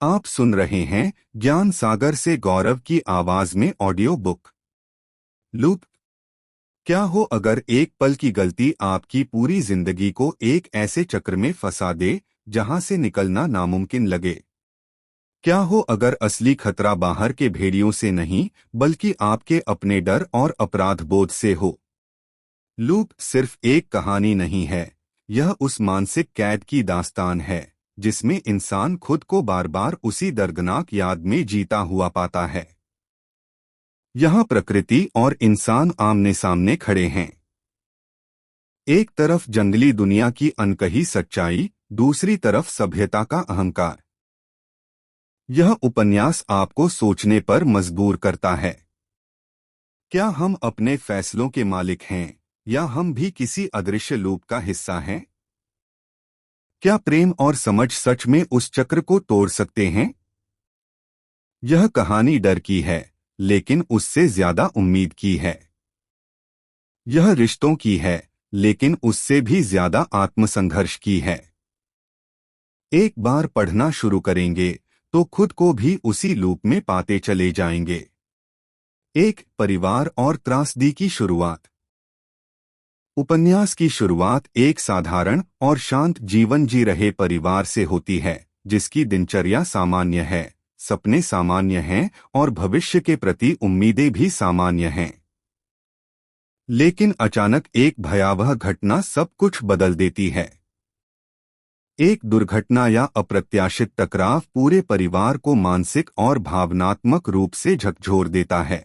आप सुन रहे हैं ज्ञान सागर से गौरव की आवाज में ऑडियो बुक। लूप। क्या हो अगर एक पल की गलती आपकी पूरी जिंदगी को एक ऐसे चक्र में फंसा दे जहां से निकलना नामुमकिन लगे। क्या हो अगर असली खतरा बाहर के भेड़ियों से नहीं बल्कि आपके अपने डर और अपराध बोध से हो। लूप सिर्फ एक कहानी नहीं है, यह उस मानसिक कैद की दास्तान है जिसमें इंसान खुद को बार बार उसी दर्दनाक याद में जीता हुआ पाता है। यहाँ प्रकृति और इंसान आमने सामने खड़े हैं। एक तरफ जंगली दुनिया की अनकही सच्चाई, दूसरी तरफ सभ्यता का अहंकार। यह उपन्यास आपको सोचने पर मजबूर करता है। क्या हम अपने फैसलों के मालिक हैं या हम भी किसी अदृश्य लूप का हिस्सा हैं? क्या प्रेम और समझ सच में उस चक्र को तोड़ सकते हैं? यह कहानी डर की है, लेकिन उससे ज्यादा उम्मीद की है। यह रिश्तों की है, लेकिन उससे भी ज्यादा आत्मसंघर्ष की है। एक बार पढ़ना शुरू करेंगे तो खुद को भी उसी लूप में पाते चले जाएंगे। एक परिवार और त्रासदी की शुरुआत। उपन्यास की शुरुआत एक साधारण और शांत जीवन जी रहे परिवार से होती है, जिसकी दिनचर्या सामान्य है, सपने सामान्य हैं और भविष्य के प्रति उम्मीदें भी सामान्य हैं। लेकिन अचानक एक भयावह घटना सब कुछ बदल देती है। एक दुर्घटना या अप्रत्याशित टकराव पूरे परिवार को मानसिक और भावनात्मक रूप से झकझोर देता है।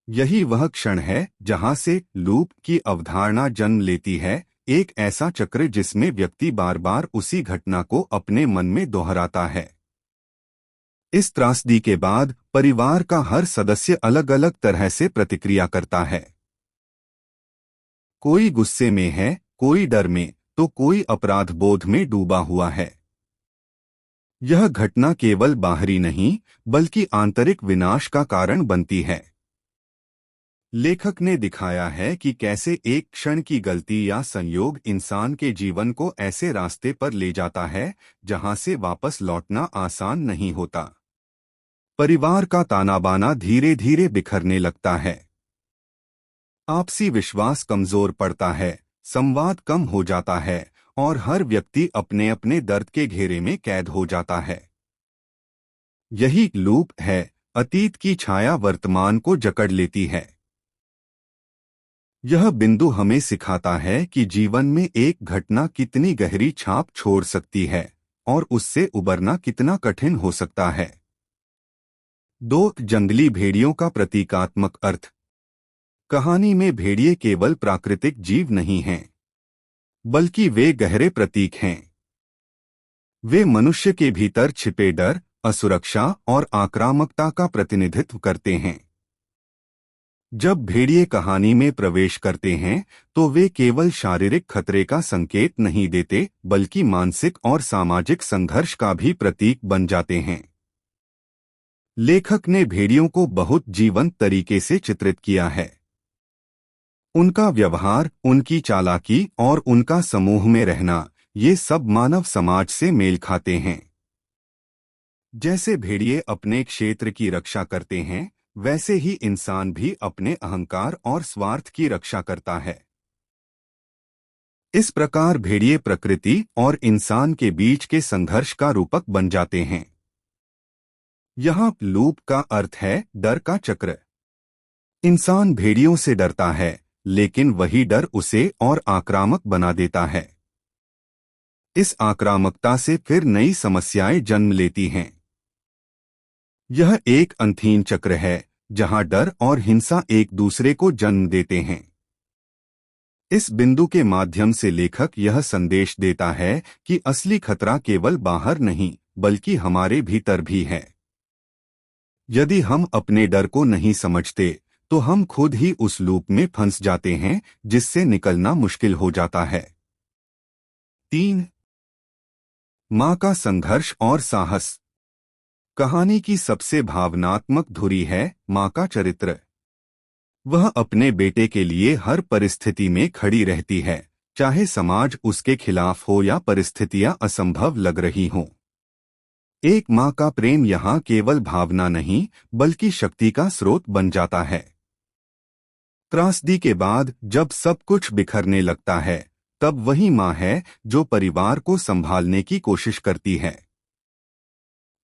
यही वह क्षण है जहां से लूप की अवधारणा जन्म लेती है, एक ऐसा चक्र जिसमें व्यक्ति बार बार उसी घटना को अपने मन में दोहराता है। इस त्रासदी के बाद परिवार का हर सदस्य अलग अलग तरह से प्रतिक्रिया करता है। कोई गुस्से में है, कोई डर में, तो कोई अपराध बोध में डूबा हुआ है। यह घटना केवल बाहरी नहीं बल्कि आंतरिक विनाश का कारण बनती है। लेखक ने दिखाया है कि कैसे एक क्षण की गलती या संयोग इंसान के जीवन को ऐसे रास्ते पर ले जाता है जहां से वापस लौटना आसान नहीं होता। परिवार का तानाबाना धीरे धीरे बिखरने लगता है। आपसी विश्वास कमजोर पड़ता है, संवाद कम हो जाता है और हर व्यक्ति अपने अपने दर्द के घेरे में कैद हो जाता है। यही लूप है, अतीत की छाया वर्तमान को जकड़ लेती है। यह बिंदु हमें सिखाता है कि जीवन में एक घटना कितनी गहरी छाप छोड़ सकती है और उससे उबरना कितना कठिन हो सकता है। दो जंगली भेड़ियों का प्रतीकात्मक अर्थ। कहानी में भेड़िए केवल प्राकृतिक जीव नहीं हैं, बल्कि वे गहरे प्रतीक हैं। वे मनुष्य के भीतर छिपे डर, असुरक्षा और आक्रामकता का प्रतिनिधित्व करते हैं। जब भेड़िए कहानी में प्रवेश करते हैं तो वे केवल शारीरिक खतरे का संकेत नहीं देते बल्कि मानसिक और सामाजिक संघर्ष का भी प्रतीक बन जाते हैं। लेखक ने भेड़ियों को बहुत जीवंत तरीके से चित्रित किया है। उनका व्यवहार, उनकी चालाकी और उनका समूह में रहना, ये सब मानव समाज से मेल खाते हैं। जैसे भेड़िए अपने क्षेत्र की रक्षा करते हैं, वैसे ही इंसान भी अपने अहंकार और स्वार्थ की रक्षा करता है। इस प्रकार भेड़िए प्रकृति और इंसान के बीच के संघर्ष का रूपक बन जाते हैं। यहाँ लूप का अर्थ है डर का चक्र। इंसान भेड़ियों से डरता है, लेकिन वही डर उसे और आक्रामक बना देता है। इस आक्रामकता से फिर नई समस्याएं जन्म लेती हैं। यह एक अंधीन चक्र है जहां डर और हिंसा एक दूसरे को जन्म देते हैं। इस बिंदु के माध्यम से लेखक यह संदेश देता है कि असली खतरा केवल बाहर नहीं बल्कि हमारे भीतर भी है। यदि हम अपने डर को नहीं समझते तो हम खुद ही उस लूप में फंस जाते हैं जिससे निकलना मुश्किल हो जाता है। 3. मां का संघर्ष और साहस। कहानी की सबसे भावनात्मक धुरी है मां का चरित्र। वह अपने बेटे के लिए हर परिस्थिति में खड़ी रहती है, चाहे समाज उसके खिलाफ हो या परिस्थितियां असंभव लग रही हों। एक माँ का प्रेम यहाँ केवल भावना नहीं बल्कि शक्ति का स्रोत बन जाता है। त्रासदी के बाद जब सब कुछ बिखरने लगता है, तब वही माँ है जो परिवार को संभालने की कोशिश करती है।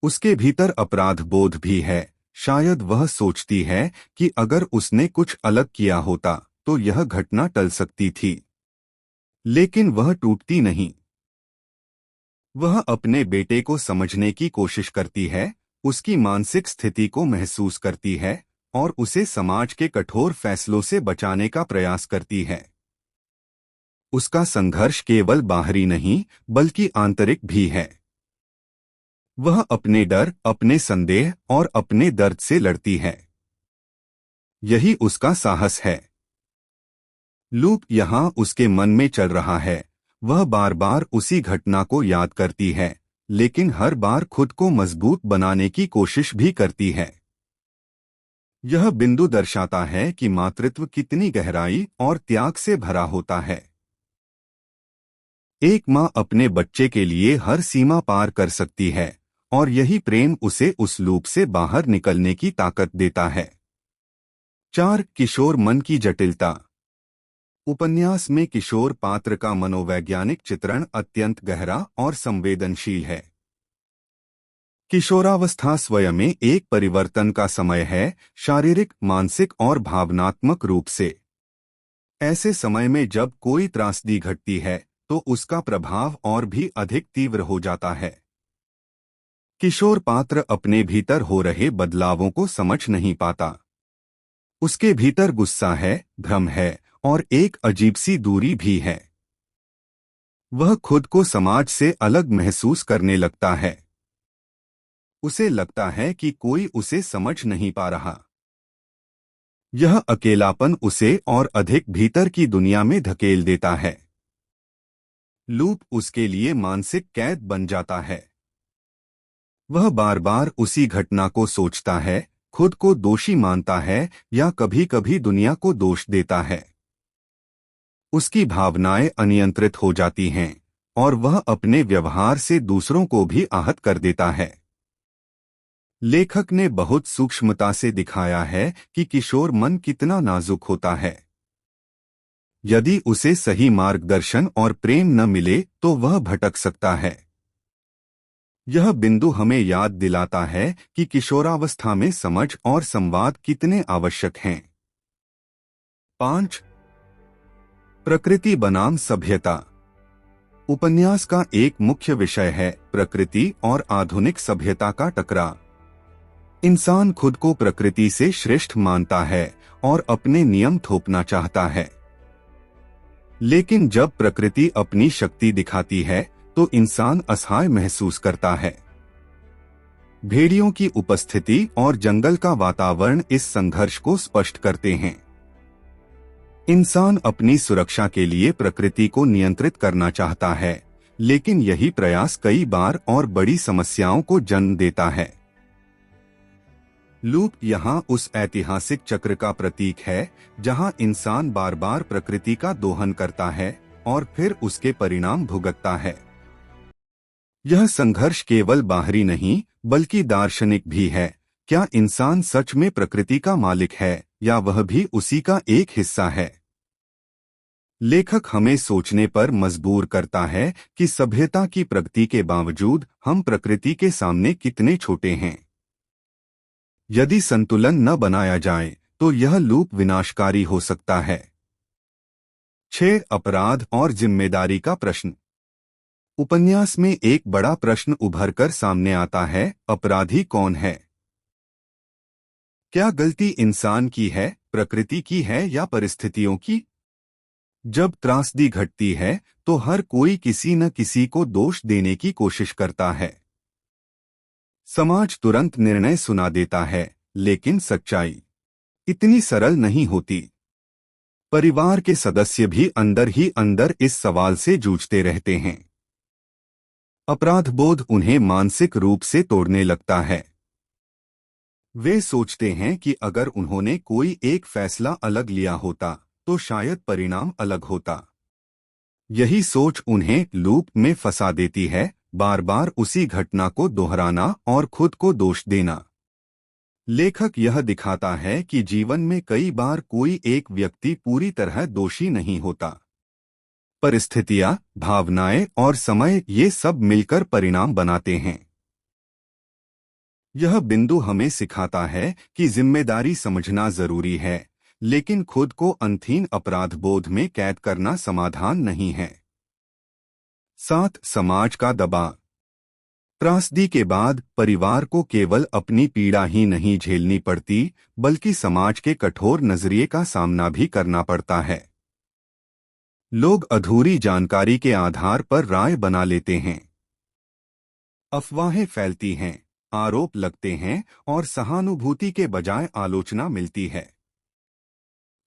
उसके भीतर अपराध बोध भी है। शायद वह सोचती है कि अगर उसने कुछ अलग किया होता तो यह घटना टल सकती थी। लेकिन वह टूटती नहीं। वह अपने बेटे को समझने की कोशिश करती है, उसकी मानसिक स्थिति को महसूस करती है और उसे समाज के कठोर फैसलों से बचाने का प्रयास करती है। उसका संघर्ष केवल बाहरी नहीं बल्कि आंतरिक भी है। वह अपने डर, अपने संदेह और अपने दर्द से लड़ती है। यही उसका साहस है। लूप यहाँ उसके मन में चल रहा है। वह बार बार उसी घटना को याद करती है, लेकिन हर बार खुद को मजबूत बनाने की कोशिश भी करती है। यह बिंदु दर्शाता है कि मातृत्व कितनी गहराई और त्याग से भरा होता है। एक माँ अपने बच्चे के लिए हर सीमा पार कर सकती है और यही प्रेम उसे उस लूप से बाहर निकलने की ताकत देता है। 4. किशोर मन की जटिलता। उपन्यास में किशोर पात्र का मनोवैज्ञानिक चित्रण अत्यंत गहरा और संवेदनशील है। किशोरावस्था स्वयं में एक परिवर्तन का समय है, शारीरिक, मानसिक और भावनात्मक रूप से। ऐसे समय में जब कोई त्रासदी घटती है तो उसका प्रभाव और भी अधिक तीव्र हो जाता है। किशोर पात्र अपने भीतर हो रहे बदलावों को समझ नहीं पाता। उसके भीतर गुस्सा है, भ्रम है और एक अजीब सी दूरी भी है। वह खुद को समाज से अलग महसूस करने लगता है। उसे लगता है कि कोई उसे समझ नहीं पा रहा। यह अकेलापन उसे और अधिक भीतर की दुनिया में धकेल देता है। लूप उसके लिए मानसिक कैद बन जाता है। वह बार बार उसी घटना को सोचता है, खुद को दोषी मानता है या कभी-कभी दुनिया को दोष देता है। उसकी भावनाएं अनियंत्रित हो जाती हैं और वह अपने व्यवहार से दूसरों को भी आहत कर देता है। लेखक ने बहुत सूक्ष्मता से दिखाया है कि किशोर मन कितना नाजुक होता है। यदि उसे सही मार्गदर्शन और प्रेम न मिले तो वह भटक सकता है। यह बिंदु हमें याद दिलाता है कि किशोरावस्था में समझ और संवाद कितने आवश्यक हैं। 5. प्रकृति बनाम सभ्यता। उपन्यास का एक मुख्य विषय है प्रकृति और आधुनिक सभ्यता का टकराव। इंसान खुद को प्रकृति से श्रेष्ठ मानता है और अपने नियम थोपना चाहता है। लेकिन जब प्रकृति अपनी शक्ति दिखाती है तो इंसान असहाय महसूस करता है। भेड़ियों की उपस्थिति और जंगल का वातावरण इस संघर्ष को स्पष्ट करते हैं। इंसान अपनी सुरक्षा के लिए प्रकृति को नियंत्रित करना चाहता है, लेकिन यही प्रयास कई बार और बड़ी समस्याओं को जन्म देता है। लूप यहाँ उस ऐतिहासिक चक्र का प्रतीक है जहाँ इंसान बार बार प्रकृति का दोहन करता है और फिर उसके परिणाम भुगतता है। यह संघर्ष केवल बाहरी नहीं बल्कि दार्शनिक भी है। क्या इंसान सच में प्रकृति का मालिक है या वह भी उसी का एक हिस्सा है? लेखक हमें सोचने पर मजबूर करता है कि सभ्यता की प्रगति के बावजूद हम प्रकृति के सामने कितने छोटे हैं। यदि संतुलन न बनाया जाए तो यह लूप विनाशकारी हो सकता है। 6. अपराध और जिम्मेदारी का प्रश्न। उपन्यास में एक बड़ा प्रश्न उभरकर सामने आता है, अपराधी कौन है? क्या गलती इंसान की है, प्रकृति की है या परिस्थितियों की? जब त्रासदी घटती है तो हर कोई किसी न किसी को दोष देने की कोशिश करता है। समाज तुरंत निर्णय सुना देता है, लेकिन सच्चाई इतनी सरल नहीं होती। परिवार के सदस्य भी अंदर ही अंदर इस सवाल से जूझते रहते हैं। अपराधबोध उन्हें मानसिक रूप से तोड़ने लगता है। वे सोचते हैं कि अगर उन्होंने कोई एक फैसला अलग लिया होता तो शायद परिणाम अलग होता। यही सोच उन्हें लूप में फंसा देती है बार बार उसी घटना को दोहराना और खुद को दोष देना। लेखक यह दिखाता है कि जीवन में कई बार कोई एक व्यक्ति पूरी तरह दोषी नहीं होता। परिस्थितियां, भावनाएं और समय ये सब मिलकर परिणाम बनाते हैं। यह बिंदु हमें सिखाता है कि जिम्मेदारी समझना जरूरी है, लेकिन खुद को अंतहीन अपराध बोध में कैद करना समाधान नहीं है। 7. समाज का दबाव। त्रासदी के बाद परिवार को केवल अपनी पीड़ा ही नहीं झेलनी पड़ती, बल्कि समाज के कठोर नजरिए का सामना भी करना पड़ता है। लोग अधूरी जानकारी के आधार पर राय बना लेते हैं। अफवाहें फैलती हैं, आरोप लगते हैं और सहानुभूति के बजाय आलोचना मिलती है।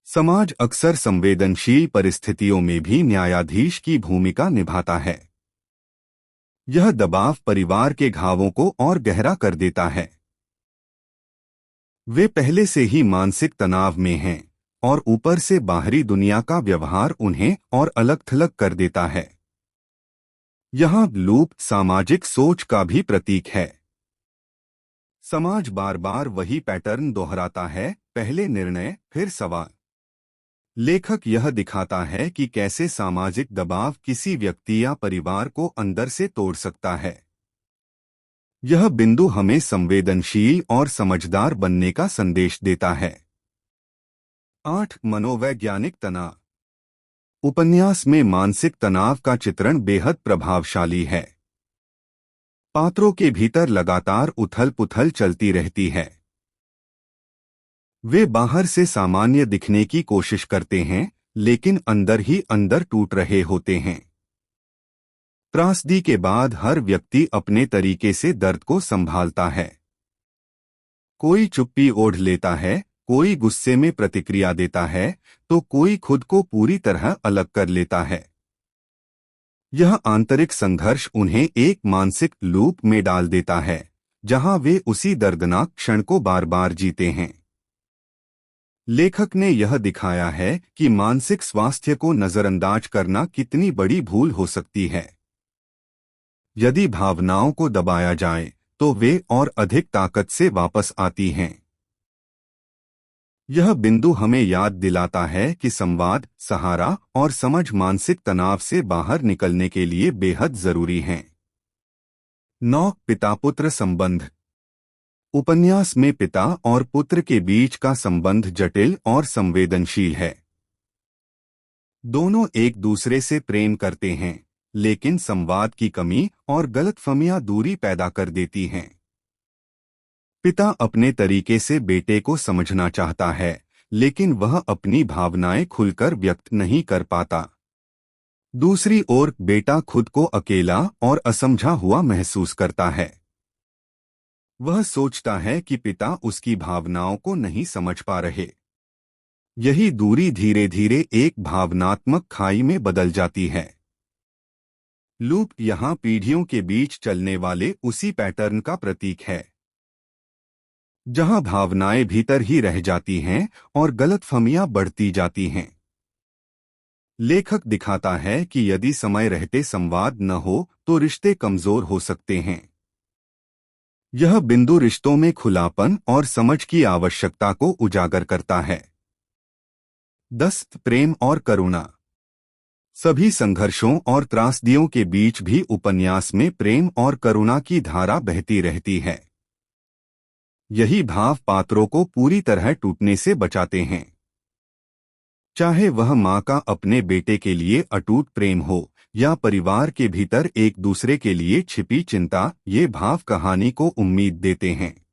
समाज अक्सर संवेदनशील परिस्थितियों में भी न्यायाधीश की भूमिका निभाता है। यह दबाव परिवार के घावों को और गहरा कर देता है। वे पहले से ही मानसिक तनाव में हैं और ऊपर से बाहरी दुनिया का व्यवहार उन्हें और अलग-थलग कर देता है। यहाँ लूप सामाजिक सोच का भी प्रतीक है। समाज बार बार वही पैटर्न दोहराता है, पहले निर्णय फिर सवाल। लेखक यह दिखाता है कि कैसे सामाजिक दबाव किसी व्यक्ति या परिवार को अंदर से तोड़ सकता है। यह बिंदु हमें संवेदनशील और समझदार बनने का संदेश देता है। 8. मनोवैज्ञानिक तनाव। उपन्यास में मानसिक तनाव का चित्रण बेहद प्रभावशाली है। पात्रों के भीतर लगातार उथल-पुथल चलती रहती है। वे बाहर से सामान्य दिखने की कोशिश करते हैं, लेकिन अंदर ही अंदर टूट रहे होते हैं। त्रासदी के बाद हर व्यक्ति अपने तरीके से दर्द को संभालता है। कोई चुप्पी ओढ़ लेता है, कोई गुस्से में प्रतिक्रिया देता है, तो कोई खुद को पूरी तरह अलग कर लेता है। यह आंतरिक संघर्ष उन्हें एक मानसिक लूप में डाल देता है, जहां वे उसी दर्दनाक क्षण को बार बार जीते हैं। लेखक ने यह दिखाया है कि मानसिक स्वास्थ्य को नजरअंदाज करना कितनी बड़ी भूल हो सकती है। यदि भावनाओं को दबाया जाए, तो वे और अधिक ताकत से वापस आती हैं। यह बिंदु हमें याद दिलाता है कि संवाद, सहारा और समझ मानसिक तनाव से बाहर निकलने के लिए बेहद जरूरी हैं। 9. पिता-पुत्र संबंध। उपन्यास में पिता और पुत्र के बीच का संबंध जटिल और संवेदनशील है। दोनों एक दूसरे से प्रेम करते हैं, लेकिन संवाद की कमी और गलतफहमियां दूरी पैदा कर देती हैं। पिता अपने तरीके से बेटे को समझना चाहता है, लेकिन वह अपनी भावनाएं खुलकर व्यक्त नहीं कर पाता। दूसरी ओर बेटा खुद को अकेला और असमझा हुआ महसूस करता है। वह सोचता है कि पिता उसकी भावनाओं को नहीं समझ पा रहे। यही दूरी धीरे धीरे एक भावनात्मक खाई में बदल जाती है। लूप यहाँ पीढ़ियों के बीच चलने वाले उसी पैटर्न का प्रतीक है, जहाँ भावनाएं भीतर ही रह जाती हैं और गलतफहमियां बढ़ती जाती हैं। लेखक दिखाता है कि यदि समय रहते संवाद न हो तो रिश्ते कमजोर हो सकते हैं। यह बिंदु रिश्तों में खुलापन और समझ की आवश्यकता को उजागर करता है। 10. प्रेम और करुणा। सभी संघर्षों और त्रासदियों के बीच भी उपन्यास में प्रेम और करुणा की धारा बहती रहती है। यही भाव पात्रों को पूरी तरह टूटने से बचाते हैं। चाहे वह माँ का अपने बेटे के लिए अटूट प्रेम हो या परिवार के भीतर एक दूसरे के लिए छिपी चिंता, ये भाव कहानी को उम्मीद देते हैं।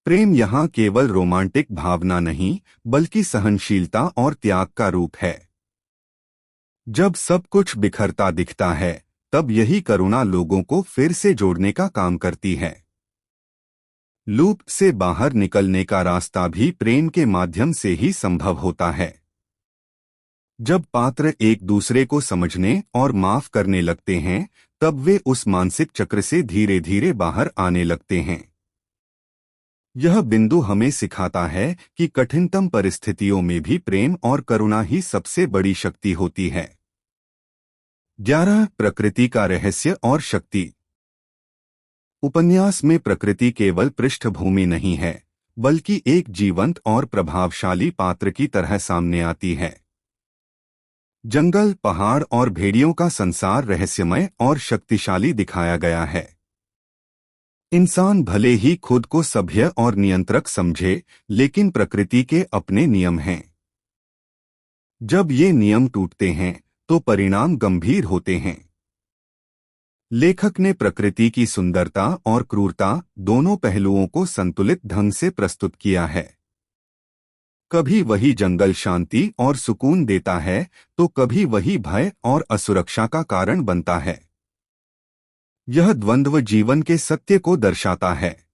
प्रेम यहाँ केवल रोमांटिक भावना नहीं, बल्कि सहनशीलता और त्याग का रूप है। जब सब कुछ बिखरता दिखता है, तब यही करुणा लोगों को फिर से जोड़ने का काम करती है। लूप से बाहर निकलने का रास्ता भी प्रेम के माध्यम से ही संभव होता है। जब पात्र एक दूसरे को समझने और माफ करने लगते हैं, तब वे उस मानसिक चक्र से धीरे धीरे बाहर आने लगते हैं। यह बिंदु हमें सिखाता है कि कठिनतम परिस्थितियों में भी प्रेम और करुणा ही सबसे बड़ी शक्ति होती है। 11 प्रकृति का रहस्य और शक्ति। उपन्यास में प्रकृति केवल पृष्ठभूमि नहीं है, बल्कि एक जीवंत और प्रभावशाली पात्र की तरह सामने आती है। जंगल, पहाड़ और भेड़ियों का संसार रहस्यमय और शक्तिशाली दिखाया गया है। इंसान भले ही खुद को सभ्य और नियंत्रक समझे, लेकिन प्रकृति के अपने नियम हैं। जब ये नियम टूटते हैं, तो परिणाम गंभीर होते हैं। लेखक ने प्रकृति की सुंदरता और क्रूरता दोनों पहलुओं को संतुलित ढंग से प्रस्तुत किया है। कभी वही जंगल शांति और सुकून देता है, तो कभी वही भय और असुरक्षा का कारण बनता है। यह द्वंद्व जीवन के सत्य को दर्शाता है।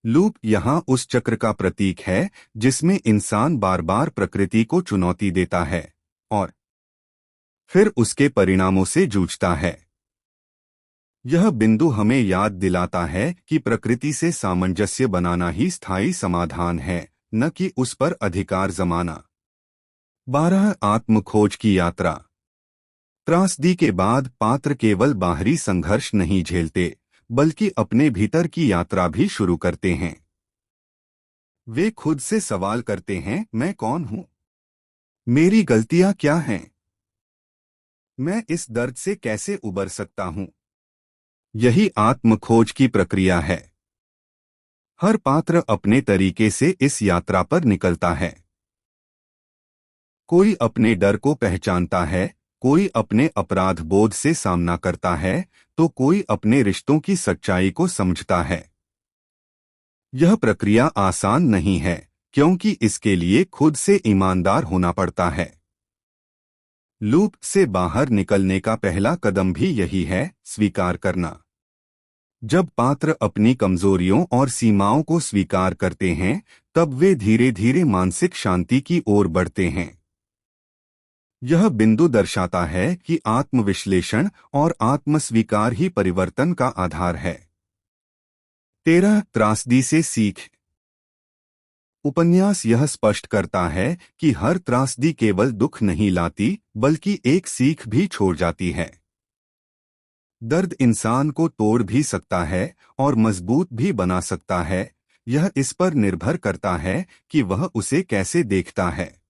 लूप यहाँ उस चक्र का प्रतीक है जिसमें इंसान बार बार प्रकृति को चुनौती देता है और फिर उसके परिणामों से जूझता है। यह बिंदु हमें याद दिलाता है कि प्रकृति से सामंजस्य बनाना ही स्थायी समाधान है, न कि उस पर अधिकार जमाना। 12 आत्मखोज की यात्रा। त्रासदी के बाद पात्र केवल बाहरी संघर्ष नहीं झेलते, बल्कि अपने भीतर की यात्रा भी शुरू करते हैं। वे खुद से सवाल करते हैं, मैं कौन हूं? मेरी गलतियां क्या हैं? मैं इस दर्द से कैसे उबर सकता हूं? यही आत्मखोज की प्रक्रिया है। हर पात्र अपने तरीके से इस यात्रा पर निकलता है। कोई अपने डर को पहचानता है, कोई अपने अपराध बोध से सामना करता है, तो कोई अपने रिश्तों की सच्चाई को समझता है। यह प्रक्रिया आसान नहीं है, क्योंकि इसके लिए खुद से ईमानदार होना पड़ता है। लूप से बाहर निकलने का पहला कदम भी यही है, स्वीकार करना। जब पात्र अपनी कमजोरियों और सीमाओं को स्वीकार करते हैं, तब वे धीरे धीरे मानसिक शांति की ओर बढ़ते हैं। यह बिंदु दर्शाता है कि आत्मविश्लेषण और आत्मस्वीकार ही परिवर्तन का आधार है। 13 त्रासदी से सीख। उपन्यास यह स्पष्ट करता है कि हर त्रासदी केवल दुख नहीं लाती, बल्कि एक सीख भी छोड़ जाती है। दर्द इंसान को तोड़ भी सकता है और मजबूत भी बना सकता है। यह इस पर निर्भर करता है कि वह उसे कैसे देखता है।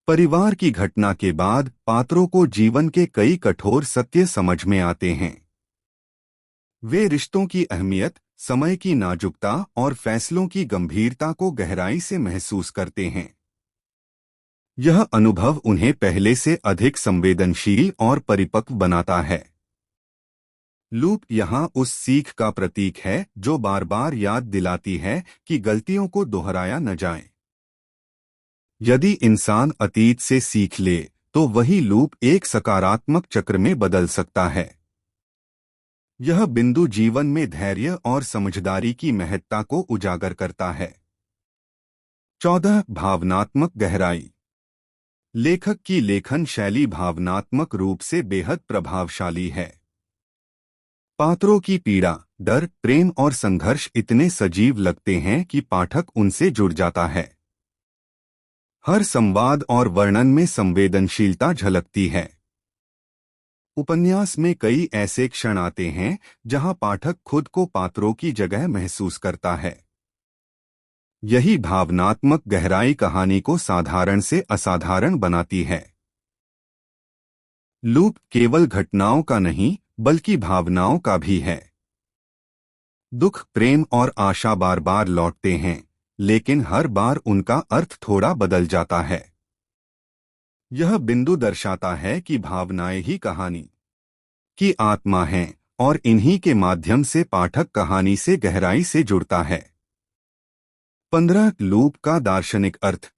परिवार की घटना के बाद पात्रों को जीवन के कई कठोर सत्य समझ में आते हैं। वे रिश्तों की अहमियत, समय की नाजुकता और फैसलों की गंभीरता को गहराई से महसूस करते हैं। यह अनुभव उन्हें पहले से अधिक संवेदनशील और परिपक्व बनाता है। लूप यहाँ उस सीख का प्रतीक है जो बार बार याद दिलाती है कि गलतियों को दोहराया न जाए। यदि इंसान अतीत से सीख ले, तो वही लूप एक सकारात्मक चक्र में बदल सकता है। यह बिंदु जीवन में धैर्य और समझदारी की महत्ता को उजागर करता है। 14 भावनात्मक गहराई। लेखक की लेखन शैली भावनात्मक रूप से बेहद प्रभावशाली है। पात्रों की पीड़ा, डर, प्रेम और संघर्ष इतने सजीव लगते हैं कि पाठक उनसे जुड़ जाता है। हर संवाद और वर्णन में संवेदनशीलता झलकती है। उपन्यास में कई ऐसे क्षण आते हैं जहां पाठक खुद को पात्रों की जगह महसूस करता है। यही भावनात्मक गहराई कहानी को साधारण से असाधारण बनाती है। लूप केवल घटनाओं का नहीं, बल्कि भावनाओं का भी है। दुख, प्रेम और आशा बार बार लौटते हैं, लेकिन हर बार उनका अर्थ थोड़ा बदल जाता है। यह बिंदु दर्शाता है कि भावनाएं ही कहानी की आत्मा हैं और इन्हीं के माध्यम से पाठक कहानी से गहराई से जुड़ता है। 15 लूप का दार्शनिक अर्थ।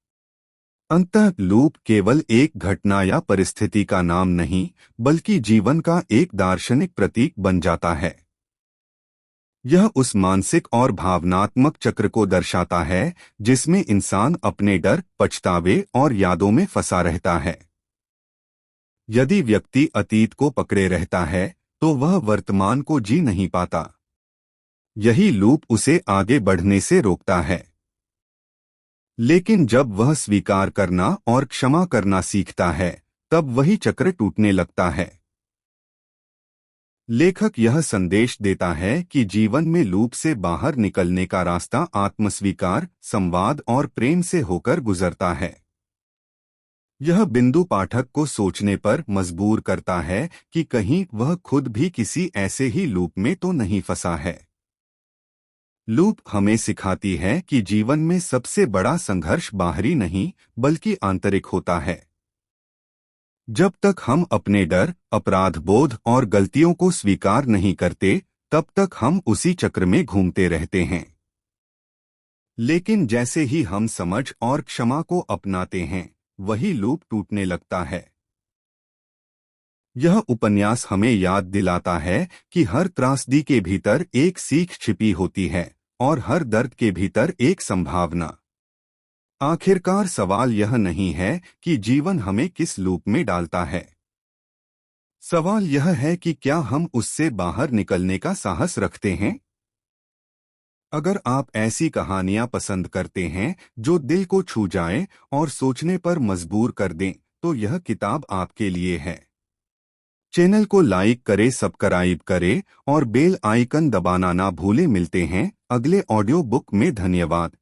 अंततः लूप केवल एक घटना या परिस्थिति का नाम नहीं, बल्कि जीवन का एक दार्शनिक प्रतीक बन जाता है। यह उस मानसिक और भावनात्मक चक्र को दर्शाता है जिसमें इंसान अपने डर, पछतावे और यादों में फंसा रहता है। यदि व्यक्ति अतीत को पकड़े रहता है, तो वह वर्तमान को जी नहीं पाता। यही लूप उसे आगे बढ़ने से रोकता है। लेकिन जब वह स्वीकार करना और क्षमा करना सीखता है, तब वही चक्र टूटने लगता है। लेखक यह संदेश देता है कि जीवन में लूप से बाहर निकलने का रास्ता आत्मस्वीकार, संवाद और प्रेम से होकर गुजरता है। यह बिंदु पाठक को सोचने पर मजबूर करता है कि कहीं वह खुद भी किसी ऐसे ही लूप में तो नहीं फंसा है। लूप हमें सिखाती है कि जीवन में सबसे बड़ा संघर्ष बाहरी नहीं बल्कि आंतरिक होता है। जब तक हम अपने डर, अपराध बोध और गलतियों को स्वीकार नहीं करते, तब तक हम उसी चक्र में घूमते रहते हैं। लेकिन जैसे ही हम समझ और क्षमा को अपनाते हैं, वही लूप टूटने लगता है। यह उपन्यास हमें याद दिलाता है कि हर त्रासदी के भीतर एक सीख छिपी होती है और हर दर्द के भीतर एक संभावना। आखिरकार सवाल यह नहीं है कि जीवन हमें किस लूप में डालता है। सवाल यह है कि क्या हम उससे बाहर निकलने का साहस रखते हैं। अगर आप ऐसी कहानियां पसंद करते हैं जो दिल को छू जाएं और सोचने पर मजबूर कर दें, तो यह किताब आपके लिए है। चैनल को लाइक करें, सब्सक्राइब करें और बेल आइकन दबाना ना भूलें। मिलते हैं अगले ऑडियो बुक में। धन्यवाद।